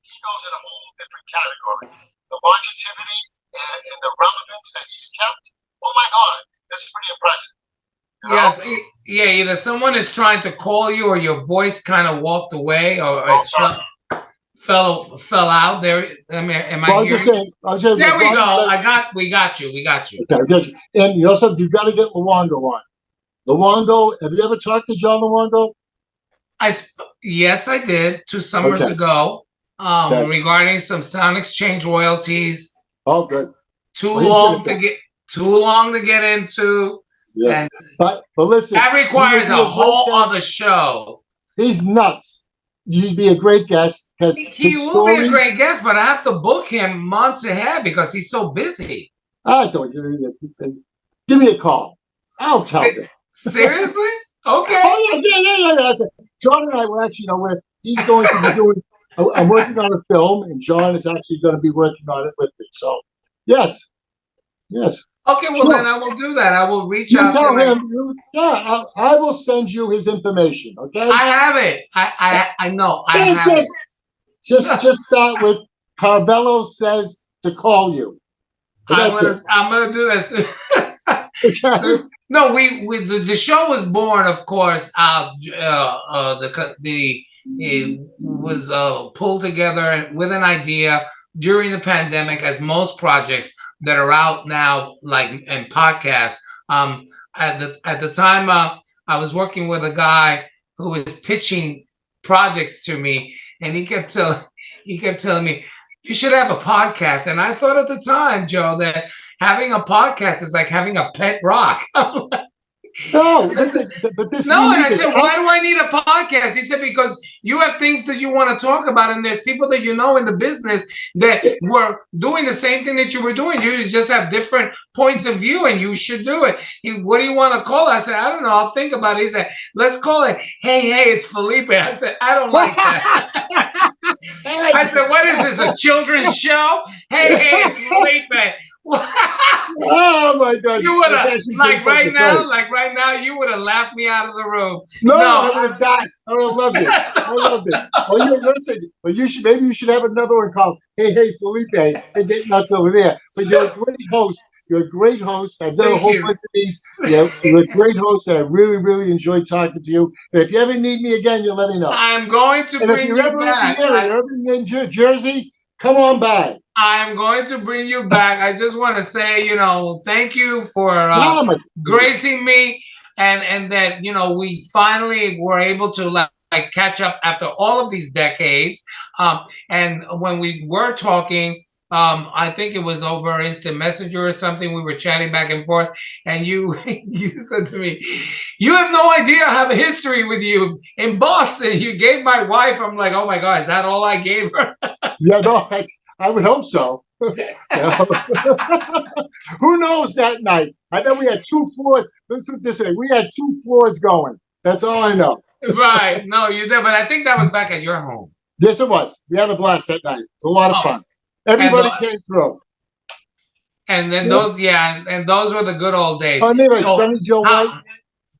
He goes in a whole different category. The longevity and the relevance that he's kept. Oh my God, that's pretty impressive. You know? Yes, yeah. Either someone is trying to call you, or your voice kind of walked away, or Oh, it sorry. fell out. There, I mean, am I Well, I'm just hearing? saying. I'm just There we go. Robbie Leslie. We got you. We got you. Okay, I got you. And you also you got to get Luongo on. Luongo, have you ever talked to John Luongo? Yes, I did 2 summers Okay, ago. okay. Regarding some sound exchange royalties. Oh, good. Too Well, he's good at long to that. get too long to get into, Yeah. and But listen, that he would requires be a a great whole guest. other show. He's nuts. You'd be a great guest because He his will be a stories. great guest, but I have to book him months ahead because he's so busy. I don't give me a call. I'll tell you. Seriously? Okay. Oh yeah. John and I were actually, he's going to be doing. I'm working on a film, and John is actually going to be working on it with me. So, yes, yes, Okay, well then sure. I will do that. I will reach You out to tell him. him. Yeah, I will send you his information. Okay. I have it. I know. I And have it. just start with Carvelo says to call you. And that's it. I'm gonna do this. Okay. So no, the show was born, of course. It was pulled together with an idea during the pandemic, as most projects that are out now, like in podcasts. Um, at the time, I was working with a guy who was pitching projects to me, and he kept telling me, "You should have a podcast." And I thought at the time, Joe, that having a podcast is like having a pet rock. No, I said, listen, but this we no, and need I this. said, why do I need a podcast? He said, because you have things that you want to talk about, and there's people that you know in the business that were doing the same thing that you were doing. You just have different points of view, and you should do it. What do you want to call it? I said, I don't know. I'll think about it. He said, let's call it, hey, it's Felipe. I said, I don't like that. I said, what is this, a children's show? Hey, it's Felipe. Oh my God, You would that's have, actually pretty fucking funny. like right now, you would have laughed me out of the room. No, I No. would have died. I would have loved it. I loved it. Well, you listen, but you should have another one called Hey Felipe, and get nuts over there. But you're a great host. You're a great host. I've done a Thank whole you. bunch of these. You're a great host, and I really, really enjoyed talking to you. And if you ever need me again, you let me know. I'm going to And if bring you're you ever in the back. area, ever in Jersey, come on by. I'm going to bring you back. I just want to say, thank you for Oh my goodness. gracing me, and that we finally were able to like catch up after all of these decades. And when we were talking, I think it was over instant messenger or something. We were chatting back and forth, and you you said to me, "You have no idea I have a history with you in Boston. You gave my wife." I'm like, "Oh my God, is that all I gave her?" Yeah, no, I would hope so. Yeah. Who knows that night? I know we had 2 floors. Let's put it this way: we had 2 floors going. That's all I know. Right. No, you did, but I think that was back at your home. Yes, it was. We had a blast that night. It was a lot of Oh, fun. and Everybody came through. and then Yeah. those, yeah, and those were the good old days. Anyway, So, Sonny Joe White. how,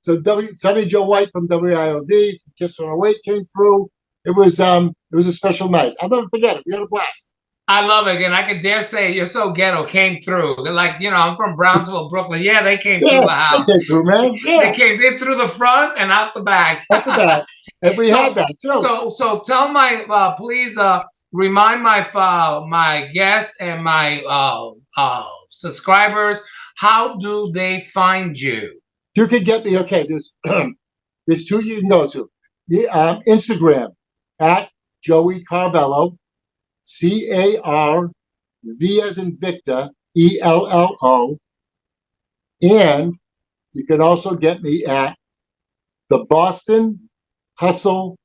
So Sonny Joe White from WIOD, Kiss on a Wait came through. It was a special night. I'll never forget it. We had a blast. I love it, and I can dare say you're so ghetto came through. Like I'm from Brownsville, Brooklyn. Yeah, they came through Yeah, the they house. came through, man. They Yeah, came in through the front and out the back. up the back. And we had So, that too. tell my please remind my guests and my subscribers, how do they find you? You could get me, okay, there's two you can go to. Instagram at Joey Carvello, CARV as in Victor, ELLO. And you can also get me at the Boston Hustle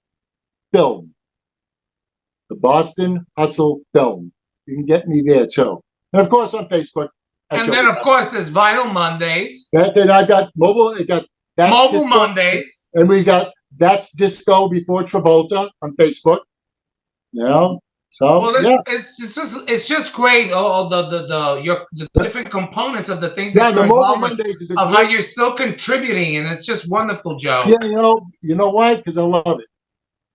Film. The Boston Hustle Film. You can get me there too. And of course on Facebook. at And then, Joey. of course, there's Vinyl Mondays, Then I got mobile. I got That's Mobile Disco, Mondays. and we got That's Disco before Travolta on Facebook. You know, so Well, yeah, it's just great. All the different components of the things yeah. that The you're Mobile involved with, Mondays is a of how great. you're still contributing, and it's just wonderful, Joe. Yeah, you know why? Because I love it.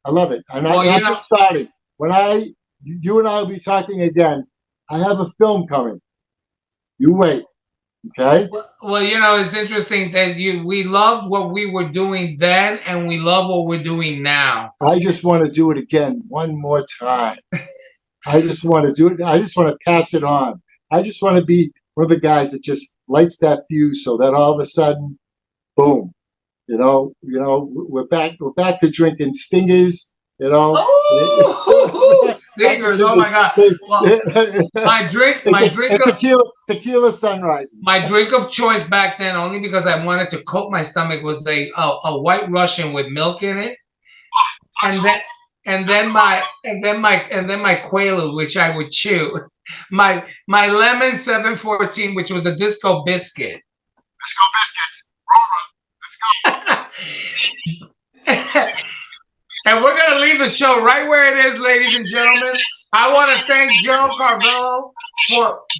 I love it, Well, and I just started. When you and I will be talking again. I have a film coming. You wait, okay? it's interesting that we love what we were doing then, and we love what we're doing now. I just want to do it again one more time. I just want to do it. I just want to pass it on. I just want to be one of the guys that just lights that fuse so that all of a sudden, boom, we're back. We're back to drinking stingers. You know, Oh, stingers! Oh my God! Well, my drink, it's my a drink of tequila sunrises. my drink of choice back then, only because I wanted to coat my stomach, was a White Russian with milk in it, and then my Quaalude, which I would chew, my lemon 714, which was a disco biscuit. Let's go biscuits. Let's go. And we're going to leave the show right where it is, ladies and gentlemen. I want to thank Joe Carvello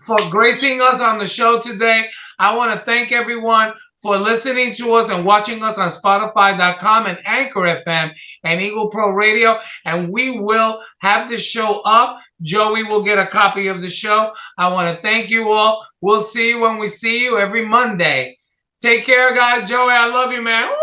for gracing us on the show today. I want to thank everyone for listening to us and watching us on Spotify.com and Anchor FM and Eagle Pro Radio. And we will have the show up. Joey will get a copy of the show. I want to thank you all. We'll see you when we see you every Monday. Take care, guys. Joey, I love you, man. Woo!